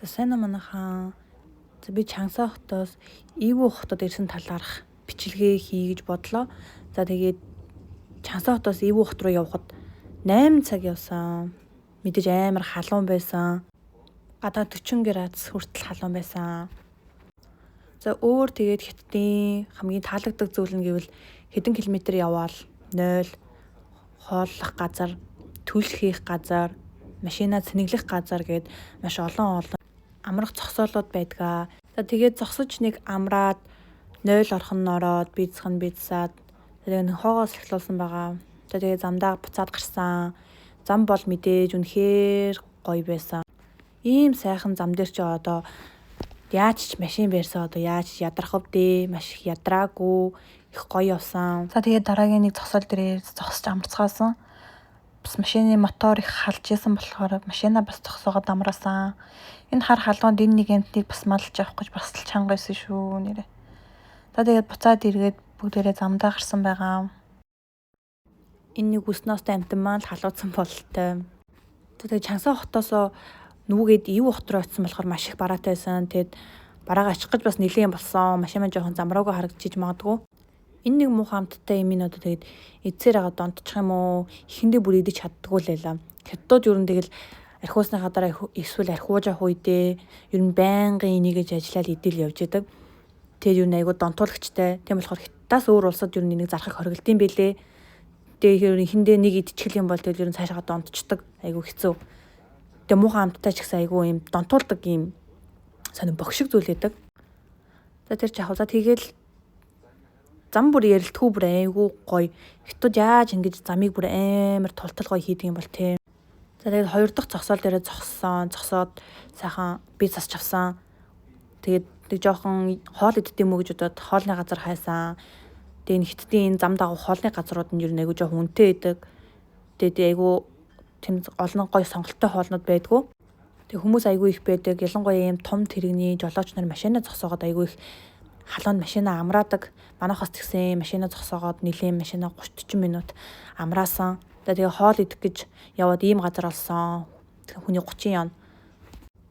За сайн уу манайхаа. За би Чангсаа хотоос Ивүү хотод ирсэн талаарх бичлэгээ хий гэж бодлоо. За тэгээд Чангсаа хотоос Ивүү хот руу явхад 8 цаг явсан. Мэдээж амар халуун байсан. Гадаа 40 градус хүртэл халуун байсан. За өөр тэгээд Хятадын хамгийн таалагддаг зүйл нь гэвэл хэдэн километр яваал 0 хооллох газар, түлш хийх газар, машинаа цэнэглэх газар гээд маш олон амрах зогсоолууд байдгаа. За тэгээд зогсож нэг амраад 0 орхон ороод бийцхэн бийцсаад тэгээд хоогоос эхлүүлсэн байгаа. За тэгээд замдаа буцаад гарсан. Зам бол мэдээж үнэхээр гоё байсан. Ийм сайхан зам дээр чи одоо яаж ч машин барьсан одоо яаж ядрах вдээ, маш их ядраагүй, их гоё явсан. За тэгээд дараагийн нэг зогсоол дээр зогсож амарцгаасан. Бас машины мотор их халж исэн болохоор машина бас зогсоогоод амраасан. Энэ хар халуунд энэ нэг юмтыг бас малж авах гэж бас л чанга байсан шүү нэрэ. За тэгээд буцаад эргээд бүгдээрээ замдаа гарсан байгаа. Энэ нэг өснөөс амтан маань халууцсан бололтой. Тэгээд Чангсаа хотоосоо нүгээд Ивүү хот руу очсон болохоор маш их бараатай байсан. Тэгэд бараагаа ачих гэж бас нэлээд болсон. Машин маань жоохон замраагүй харагдчих магадгүй. Энэ нэг муухай амттай юм ин одоо тэгээд эцсээр агаад донтчих юм уу? Ихэндээ бүр идэж чаддгүй л байлаа. Хятадууд ер нь тэгэл архиусныхаа дараа эсвэл архиууж авах үедээ ер нь байнгын энийгэж ажиллаад идэл явж идэг. Тэгээд ер нь айгуу донтуулагчтай. Тийм болохоор Хятадаас өөр улсад ер нь энийг зарахыг хоригдсон байлээ. Тэгээд ер нь ихэндээ нэг идчихэл юм бол тэгэл ер нь цаашаа донтчдаг. Айгуу хэцүү. Тэгээд муухай амттай ч гэсэн айгуу юм донтуулдаг юм сонир богшиг зүйл байдаг. За тэр ч яг за тэгэл зам бүр ярилтгүй бүр айгүй гоё. Хятад яаж ингэж замыг бүр амар тултал гоё хийдэг юм бол те. За тэгээд хоёр дахь зогсоол дээрээ зогсоод сайхан би засч авсан. Тэгээд нэг жоохон хоол идэх юм уу гэж бодоод хоолны газар хайсан. Тэгээд энэ Хятадын зам дагуу хоолны газрууд нь ер нь айгүй жоохон үнэтэй байдаг. Тэгээд айгүй тийм олон гоё сонголттой хоолнууд байдгүй. Тэгээд хүмүүс айгүй их байдаг. Ялангуяа ийм том тэрэгний жолооч нар машинаа зогсоогоод айгүй их халуунд машинаа амраадаг. Манайхаас тэгсэн машинаа зогсоогоод нэлийн машинаа 30-40 минут амраасан. Тэгээ хоол идэх гэж яваад ийм газар олсон. Хүний 30 яана.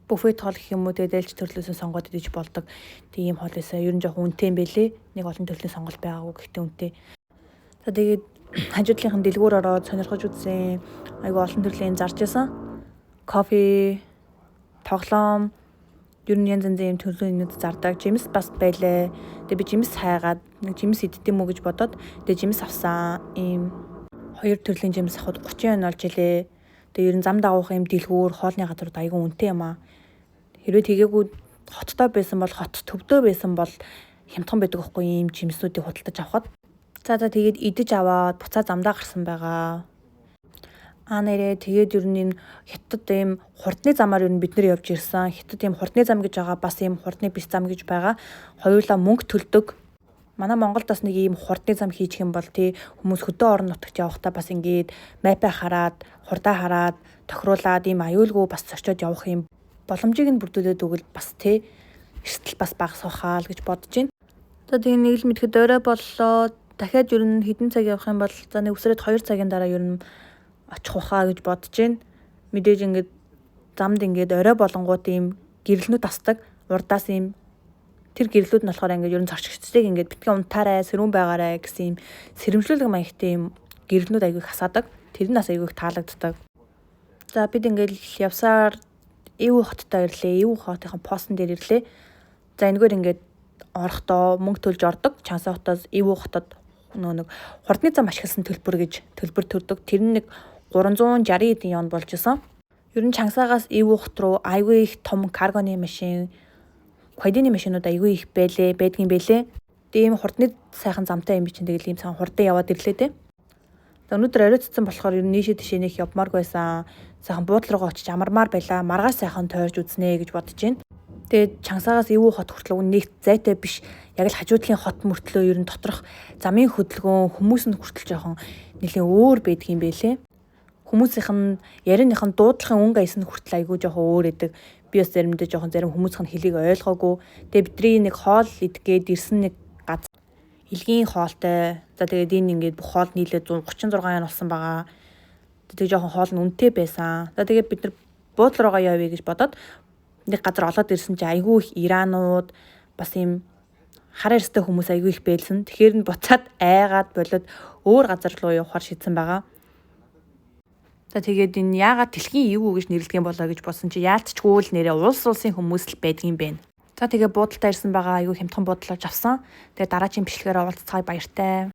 Буфет хоол гэх юм уу тэгээд ээлж төрлөөсөө сонгоод идэж болдог. Тэгээ ийм хоол байсан. Ер нь жоохон үнэтэй юм бэлээ. Нэг олон төрлийн сонголт байгаагүй гэхдээ үнэтэй. За тэгээд хажуудлынхан дэлгүүр ороод сонирхож үзсэн. Айгу олон төрлийн зарж исэн. Кофе, тоглоом ер нь янз янзын юм төрлийн юмуд зардаг. Жимс бас байлаа. Тэгээ би жимс хайгаад нэг жимс идэх юм уу гэж бодоод тэгээ жимс авсан. Ийм хоёр төрлийн жимс авахд 30 болж илээ. Тэгээ ер нь зам дагуух юм дэлгүүр хоолны газрууд айгүй үнэтэй юм аа. Хэрвээ тэгээгүй хоттой байсан бол хот төвдөө байсан бол хямдхан байдаг байхгүй ийм жимсүүдийг худалдаж авахд. За тэгээд идэж аваад буцаа замдаа гарсан байгаа. Нэрээ тэгээд ер нь энэ Хятад ийм хурдны замаар ер нь бид нэр явж ирсэн. Хятад ийм хурдны зам гэж байгаа бас ийм хурдны бис зам гэж байгаа. Хоёулаа мөнгө төлдөг. Манай Монголд бас нэг ийм хурдны зам хийчих юм бол тий хүмүүс хөдөө орон нутагт явахдаа бас ингээд мапаа хараад, хурдаа хараад, тохируулаад ийм аюулгүй бас зорчоод явах юм боломжийг нь бүрдүүлээд өгвөл бас тий эрсдэл бас багасгахаа л гэж бодож байна. За тэгээд нэг л мэдхэд орой боллоо. Дахиад ер нь хэдэн цаг явах юм бол за нэг үсрээд 2 цагийн дараа ер нь очих ухаа гэж бодож байна. Мэдээж ингээд замд ингээд орой болонгууд ийм гэрэлнүүд тасдаг. Урдаас ийм тэр гэрэлүүд нь болохоор ингээд ер нь зорчигчдыг ингээд битгий унтаарай, сэрүүн байгаарай гэсэн ийм сэрэмжлүүлэг маягтай ийм гэрэлнүүд аягүй хасаадаг. Тэр нь бас аягүй их таалагддаг. За бид ингээд явсаар Ивүү хоттой ирлээ. Ивүү хотын постн дээр ирлээ. За энэгээр ингээд орохдоо мөнгө төлж ордог. Чангсаа хотоос Ивүү хотод нэг хурдны зам ашигласан төлбөр гэж төлбөр төрдөг. Тэр нь нэг 360 хэдэн yon болж исэн. Ер нь Чангсаагаас Ивүү хот руу айгүй их том каргоны машин, хойдны машинууд айгүй их байдгийн бэлээ. Тэгээ ийм хурдны сайхан замтай юм чинь тэгэл ийм сайхан хурдан яваад ирлээ те. За өнөөдөр оройтцсан болохоор ер нь нийшээ тишээ нэх явмааргүй байсан. Сайхан буудлын руу очиж амармаар байлаа. Маргаа сайхан тойрж үзнэ гэж бодож байна. Тэгээд Чангсаагаас Ивүү хот хүртэл нэг зайтай биш. Яг л хажуудлын хот мөртлөө ер нь доторх замын хөдөлгөөн хүмүүс нь хүртэл жоохон нэлийн өөр байдгийн бэлээ. Хүмүүсийнх нь ярианых нь дуудлагын өнгө аяс нь хүртэл айгүй жоохон өөр эдэг. Би бас заримдаа жоохон зарим хүмүүсийн хэлийг ойлгоогүй. Тэгээ бидний нэг хоол идгээд ирсэн нэг газар илгийн хоолтой. За тэгээд энэ ингээд бүх хоол нийлээд 136 yen болсон байгаа. Тэгээ жоохон хоол нь үнэтэй байсан. За тэгээд бид нар буудлын руугаа явъя гэж бодоод нэг газар олоод ирсэн чи айгүй их иранууд бас ийм хараа ёстой хүмүүс айгүй их байлсан. Тэгэхээр нь буцаад айгаад болоод өөр газар руу явахаар шийдсэн байгаа. За тэгээд энэ яагаад дэлхийн эв гэж нэрлэдэг юм болоо гэж бодсон чи яалтчгүй л нэрээ улс улсын хүмүүс л байдгийн бэ. За тэгээ буудалтай ирсэн байгаа айгүй хямдхан буудалж авсан. Тэгээ дараагийн бичлэгээр уулзцай баяртай.